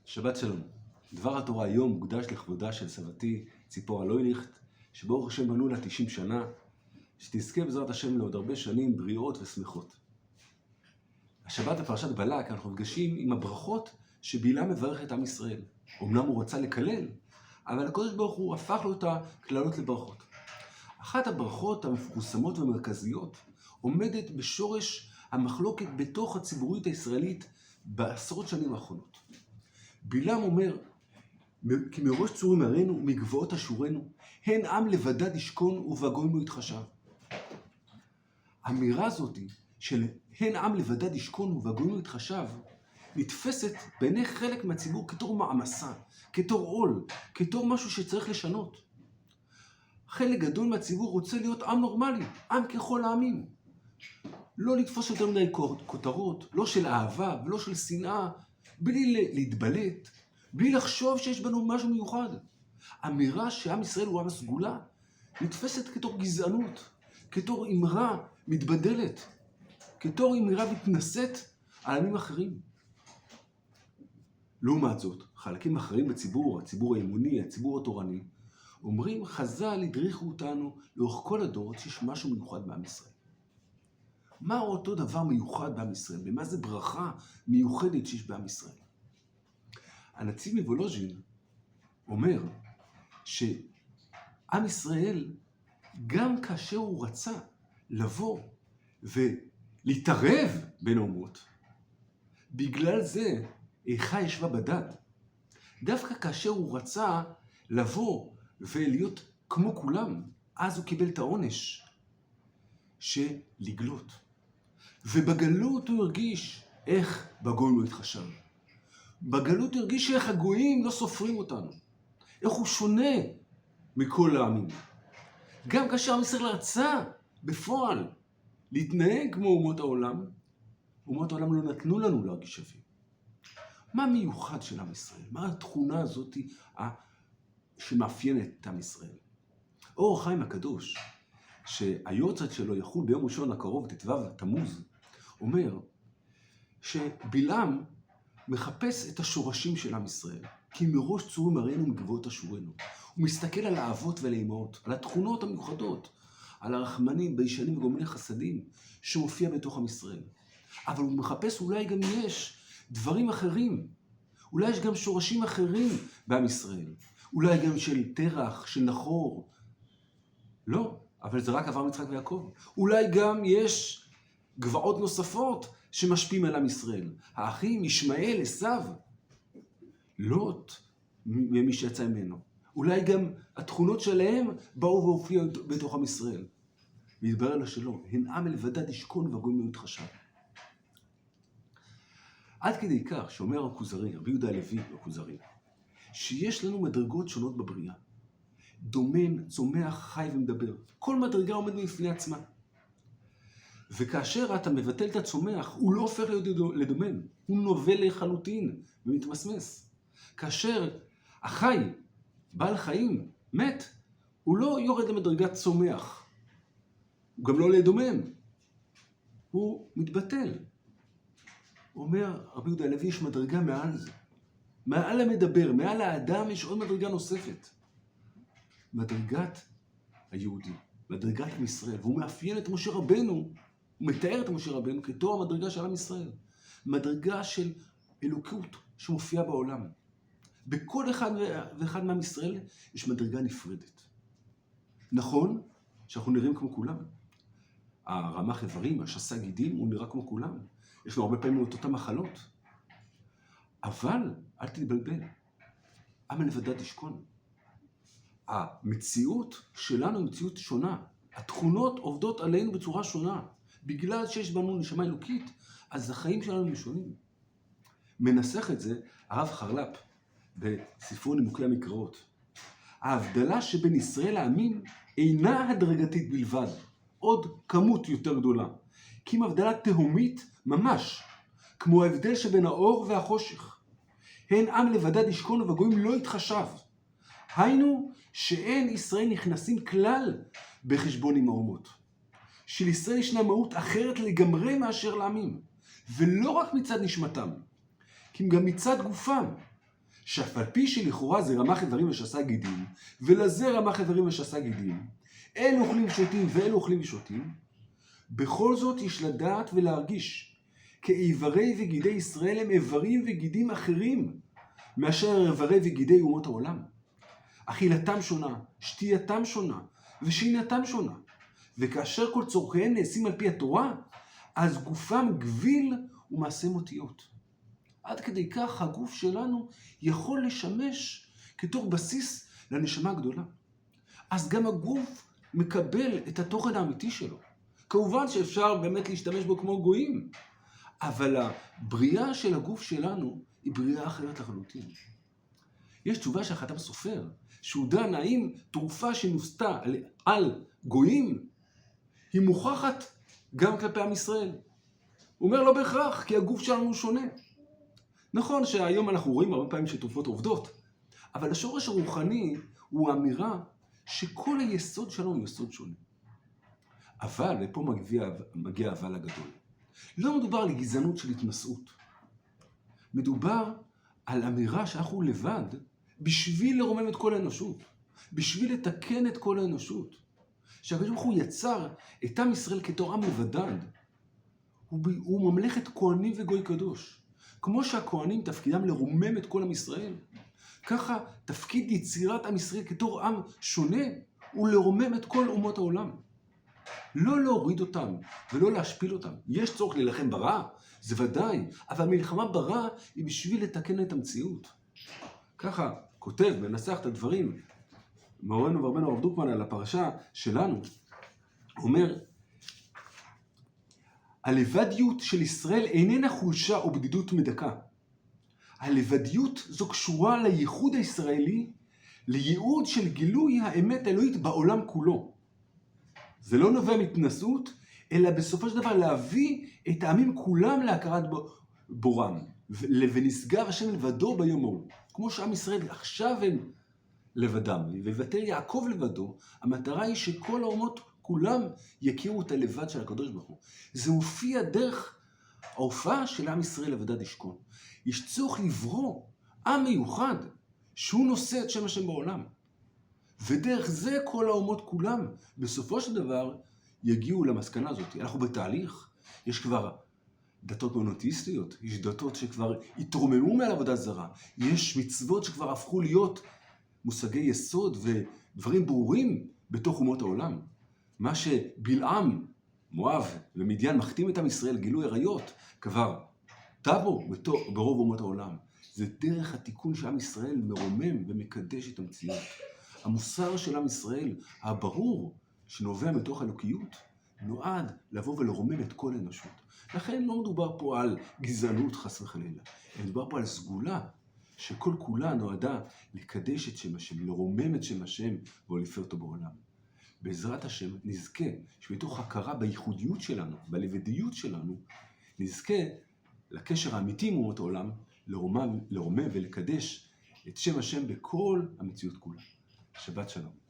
שבת שלום. דבר התורה היום מוקדש לכבודה של סבתי ציפורה לויליכט, שברוך השם מלאו לה 90 שנה, שתזכה בעזרת השם לעוד הרבה שנים בריאות ושמחות. השבת בפרשת בלק אנחנו נפגשים עם הברכות שבלעם מברך את עם ישראל. אמנם הוא רצה לקלל, אבל הקדוש ברוך הוא הפך לו את הקללות לברכות. אחת הברכות המפורסמות והמרכזיות עומדת בשורש המחלוקת בתוך הציבוריות הישראלית בעשרות שנים האחרונות. בלעם אומר, כי מראש צורים הראינו ומגבעות אשורנו, הן עם לבדד ישכון ובגויים לא יתחשב. האמירה הזאת של הן עם לבדד ישכון ובגויים לא יתחשב, נתפסת בעיני חלק מהציבור כתור מעמסה, כתור עול, כתור משהו שצריך לשנות. חלק גדול מהציבור רוצה להיות עם נורמלי, עם ככל העמים. לא לתפוס יותר מדי כותרות, לא של אהבה ולא של שנאה, בלי להתבלט, בלי לחשוב שיש בנו משהו מיוחד. אמירה שעם ישראל הוא עם הסגולה, נתפסת כתור גזענות, כתור אמרה מתבדלת, כתור אמרה מתנשאת על עמים אחרים. לעומת זאת, חלקים אחרים בציבור, הציבור האמוני, הציבור התורני, אומרים, חז"ל הדריכו אותנו לאורך כל הדורות שיש משהו מיוחד בעם ישראל. מה אותו דבר מיוחד בעם ישראל? ומה זה ברכה מיוחדת שיש בעם ישראל? הנציב מוולוז'ין אומר שעם ישראל, גם כאשר הוא רצה לבוא ולהתערב בין האומות, בגלל זה איכה ישבה בדד. דווקא כאשר הוא רצה לבוא ולהיות כמו כולם, אז הוא קיבל את העונש של לגלות. ובגלות הוא הרגיש איך בגויים לא התחשב. בגלות הוא הרגיש איך הגויים לא סופרים אותנו. איך הוא שונה מכל העמים. גם כאשר עם ישראל רצה בפועל להתנהג כמו אומות העולם, אומות העולם לא נתנו לנו להרגיש שווים. מה המיוחד של עם ישראל? מה התכונה הזאת שמאפיינת את עם ישראל? אור החיים הקדוש, שהיורצייט שלו יחול ביום ראשון הקרוב, ט"ו תמוז, אומר שבלעם מחפש את השורשים של עם ישראל, כי מראש צורים הראינו מגבעות אשורנו. הוא מסתכל על האבות ועל האימהות, על התכונות המיוחדות, על הרחמנים, ביישנים וגומלי חסדים, שמופיע בתוך עם ישראל. אבל הוא מחפש אולי גם יש דברים אחרים, אולי יש גם שורשים אחרים בעם ישראל, אולי גם של תרח, של נחור. לא, אבל זה רק אברהם, יצחק ויעקב. אולי גם יש גבעות נוספות שמשפיעים על עם ישראל. האחים, ישמעאל, עשיו, לוט, ממי שיצא ממנו. אולי גם התכונות שלהם באו והופיעו בתוך עם ישראל. והתברר לו שלא, הן עם לבדד ישכון והגויים לא יתחשב. עד כדי כך שאומר הכוזרי, רבי יהודה הלוי הכוזרי, שיש לנו מדרגות שונות בבריאה. דומם, צומח, חי ומדבר. כל מדרגה עומד בפני עצמה. וכאשר אתה מבטל את הצומח, הוא לא הופך להיות לדומם. הוא נובל לחלוטין ומתמסמס. כאשר החי, בעל חיים, מת, הוא לא יורד למדרגת צומח. הוא גם לא לדומם. הוא מתבטל. אומר רבי יהודה הלוי, יש מדרגה מעל זה. מעל המדבר, מעל האדם יש עוד מדרגה נוספת. מדרגת היהודי, מדרגת עם ישראל. והוא מאפיין את משה רבנו, הוא מתאר את משה רבנו כתור המדרגה של עם ישראל. מדרגה של אלוקות שמופיעה בעולם. בכל אחד ואחד מעם ישראל יש מדרגה נפרדת. נכון שאנחנו נראים כמו כולם. הרמ"ח איברים, השס"ה גידים, הוא נראה כמו כולם. יש לו הרבה פעמים את אותן מחלות. אבל אל תתבלבל. עם לבדד ישכון. המציאות שלנו היא מציאות שונה. התכונות עובדות עלינו בצורה שונה. בגלל שיש בנו נשמה אלוקית, אז החיים שלנו הם שונים. מנסח את זה הרב חרל"פ בספרו נימוקי המקראות. ההבדלה שבין ישראל לעמים אינה הדרגתית בלבד, עוד כמות יותר גדולה. כי אם הבדלה תהומית ממש, כמו ההבדל שבין האור והחושך. הן עם לבדד ישכון ובגויים לא יתחשב. היינו שאין ישראל נכנסים כלל בחשבון עם האומות. שלישראל ישנה מהות אחרת לגמרי מאשר לעמים, ולא רק מצד נשמתם, כי גם מצד גופם. שאף על פי שלכאורה זה רמ"ח איברים ושס"ה גידים, ולזה רמ"ח איברים ושס"ה גידים, אלו אוכלים ושותים ואלו אוכלים ושותים, בכל זאת יש לדעת ולהרגיש כי איברי וגידי ישראל הם איברים וגידים אחרים מאשר איברי וגידי אומות העולם. אכילתם שונה, שתייתם שונה ושינתם שונה, וכאשר כל צורכיהם נעשים על פי התורה, אז גופם גביל ומעשה אותיות. עד כדי כך הגוף שלנו יכול לשמש כתור בסיס לנשמה הגדולה. אז גם הגוף מקבל את התוכן האמיתי שלו. כמובן שאפשר באמת להשתמש בו כמו גויים, אבל הבריאה של הגוף שלנו היא בריאה אחרת לחלוטין. יש תשובה של החתם סופר, שהוא דן האם תרופה שנוסתה על גויים היא מוכחת גם כלפי עם ישראל. הוא אומר לא בהכרח, כי הגוף שלנו שונה. נכון שהיום אנחנו רואים הרבה פעמים שתרופות עובדות, אבל השורש הרוחני הוא האמירה שכל היסוד שלנו הוא יסוד שונה. אבל, ופה מגיע אבל הגדול, לא מדובר על גזענות של התנשאות. מדובר על אמירה שאנחנו לבד בשביל לרומם את כל האנושות, בשביל לתקן את כל האנושות. שהקדוש ברוך הוא יצר את עם ישראל כתור עם לבדד. הוא ממלכת כהנים וגוי קדוש. כמו שהכהנים תפקידם לרומם את כל עם ישראל, ככה תפקיד יצירת עם ישראל כתור עם שונה הוא לרומם את כל אומות העולם. לא להוריד אותם ולא להשפיל אותם. יש צורך להילחם ברע, זה ודאי, אבל המלחמה ברע היא בשביל לתקן את המציאות. ככה כותב, מנסח את הדברים, מורנו ורבנו הרב דרוקמן על הפרשה שלנו, הוא אומר, הלבדיות של ישראל איננה חולשה או בדידות מדכא. הלבדיות זו קשורה לייחוד הישראלי, לייעוד של גילוי האמת האלוהית בעולם כולו. זה לא נובע מתנשאות, אלא בסופו של דבר להביא את העמים כולם להכרת בורם, ונשגב השם לבדו ביום ההוא. כמו שעם ישראל עכשיו הם לבדם, ויוותר יעקב לבדו, המטרה היא שכל האומות כולם יכירו את הלבד של הקדוש ברוך הוא. זה מופיע דרך ההופעה של עם ישראל לבדד ישכון. יש צורך לברוא עם מיוחד שהוא נושא את שם השם בעולם. ודרך זה כל האומות כולם בסופו של דבר יגיעו למסקנה הזאת. אנחנו בתהליך, יש כבר דתות מונותיסטיות, יש דתות שכבר התרוממו מעל עבודה זרה, יש מצוות שכבר הפכו להיות מושגי יסוד ודברים ברורים בתוך אומות העולם. מה שבלעם, מואב ומדיין מחתים את עם ישראל גילוי עריות, כבר טאבו ברוב אומות העולם. זה דרך התיקון שעם ישראל מרומם ומקדש את המציאות. המוסר של עם ישראל, הברור שנובע מתוך אלוקיות, נועד לבוא ולרומם את כל האנושות. לכן לא מדובר פה על גזענות חס וחלילה, אלא מדובר פה על סגולה שכל כולה נועדה לקדש את שם השם, לרומם את שם השם ולפאר אותו בעולם. בעזרת השם נזכה שמתוך הכרה בייחודיות שלנו, בלבדיות שלנו, נזכה לקשר האמיתי עם אומות העולם, לרומם ולקדש את שם השם בכל המציאות כולה. שבת שלום.